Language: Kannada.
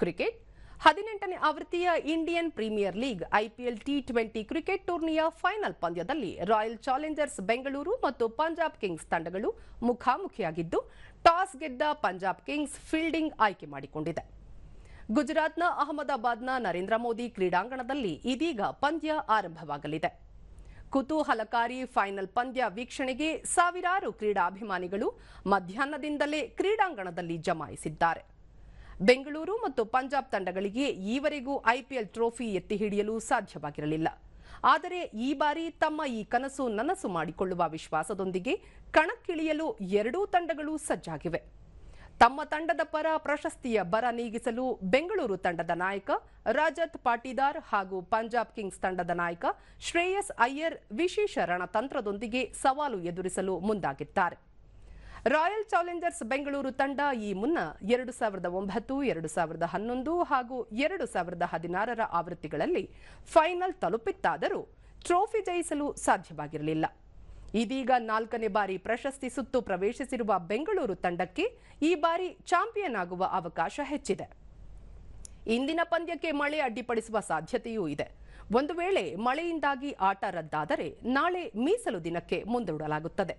ಕ್ರಿಕೆಟ್ 18ನೇ ಆವೃತ್ತಿಯ ಇಂಡಿಯನ್ ಪ್ರೀಮಿಯರ್ ಲೀಗ್ ಐಪಿಎಲ್ ಟಿ20 ಕ್ರಿಕೆಟ್ ಟೂರ್ನಿಯ ಫೈನಲ್ ಪಂದ್ಯದಲ್ಲಿ ರಾಯಲ್ ಚಾಲೆಂಜರ್ಸ್ ಬೆಂಗಳೂರು ಮತ್ತು ಪಂಜಾಬ್ ಕಿಂಗ್ಸ್ ತಂಡಗಳು ಮುಖಾಮುಖಿಯಾಗಿದ್ದು ಟಾಸ್ ಗೆದ್ದ ಪಂಜಾಬ್ ಕಿಂಗ್ಸ್ ಫೀಲ್ಡಿಂಗ್ ಆಯ್ಕೆ ಮಾಡಿಕೊಂಡಿದೆ. ಗುಜರಾತ್ನ ಅಹಮದಾಬಾದ್ನ ನರೇಂದ್ರ ಮೋದಿ ಕ್ರೀಡಾಂಗಣದಲ್ಲಿ ಇದೀಗ ಪಂದ್ಯ ಆರಂಭವಾಗಲಿದೆ. ಕುತೂಹಲಕಾರಿ ಫೈನಲ್ ಪಂದ್ಯ ವೀಕ್ಷಣೆಗೆ ಸಾವಿರಾರು ಕ್ರೀಡಾಭಿಮಾನಿಗಳು ಮಧ್ಯಾಹ್ನದಿಂದಲೇ ಕ್ರೀಡಾಂಗಣದಲ್ಲಿ ಜಮಾಯಿಸಿದ್ದಾರೆ. ಬೆಂಗಳೂರು ಮತ್ತು ಪಂಜಾಬ್ ತಂಡಗಳಿಗೆ ಈವರೆಗೂ ಐಪಿಎಲ್ ಟ್ರೋಫಿ ಎತ್ತಿ ಹಿಡಿಯಲು ಸಾಧ್ಯವಾಗಿರಲಿಲ್ಲ. ಆದರೆ ಈ ಬಾರಿ ತಮ್ಮ ಈ ಕನಸು ನನಸು ಮಾಡಿಕೊಳ್ಳುವ ವಿಶ್ವಾಸದೊಂದಿಗೆ ಕಣಕ್ಕಿಳಿಯಲು ಎರಡೂ ತಂಡಗಳು ಸಜ್ಜಾಗಿವೆ. ತಮ್ಮ ತಂಡದ ಪರ ಪ್ರಶಸ್ತಿಯ ಬರ ನೀಗಿಸಲು ಬೆಂಗಳೂರು ತಂಡದ ನಾಯಕ ರಜತ್ ಪಾಟೀದಾರ್ ಹಾಗೂ ಪಂಜಾಬ್ ಕಿಂಗ್ಸ್ ತಂಡದ ನಾಯಕ ಶ್ರೇಯಸ್ ಅಯ್ಯರ್ ವಿಶೇಷ ರಣತಂತ್ರದೊಂದಿಗೆ ಸವಾಲು ಎದುರಿಸಲು ಮುಂದಾಗಿದ್ದಾರೆ. ರಾಯಲ್ ಚಾಲೆಂಜರ್ಸ್ ಬೆಂಗಳೂರು ತಂಡ ಈ ಮುನ್ನ 2009, 2011 ಹಾಗೂ 2016ರ ಆವೃತ್ತಿಗಳಲ್ಲಿ ಫೈನಲ್ ತಲುಪಿತ್ತಾದರೂ ಟ್ರೋಫಿ ಜಯಿಸಲು ಸಾಧ್ಯವಾಗಿರಲಿಲ್ಲ. ಇದೀಗ 4ನೇ ಬಾರಿ ಪ್ರಶಸ್ತಿ ಸುತ್ತು ಪ್ರವೇಶಿಸಿರುವ ಬೆಂಗಳೂರು ತಂಡಕ್ಕೆ ಈ ಬಾರಿ ಚಾಂಪಿಯನ್ ಆಗುವ ಅವಕಾಶ ಹೆಚ್ಚಿದೆ. ಇಂದಿನ ಪಂದ್ಯಕ್ಕೆ ಮಳೆ ಅಡ್ಡಿಪಡಿಸುವ ಸಾಧ್ಯತೆಯೂ ಇದೆ. ಒಂದು ವೇಳೆ ಮಳೆಯಿಂದಾಗಿ ಆಟ ರದ್ದಾದರೆ ನಾಳೆ ಮೀಸಲು ದಿನಕ್ಕೆ ಮುಂದೂಡಲಾಗುತ್ತದೆ.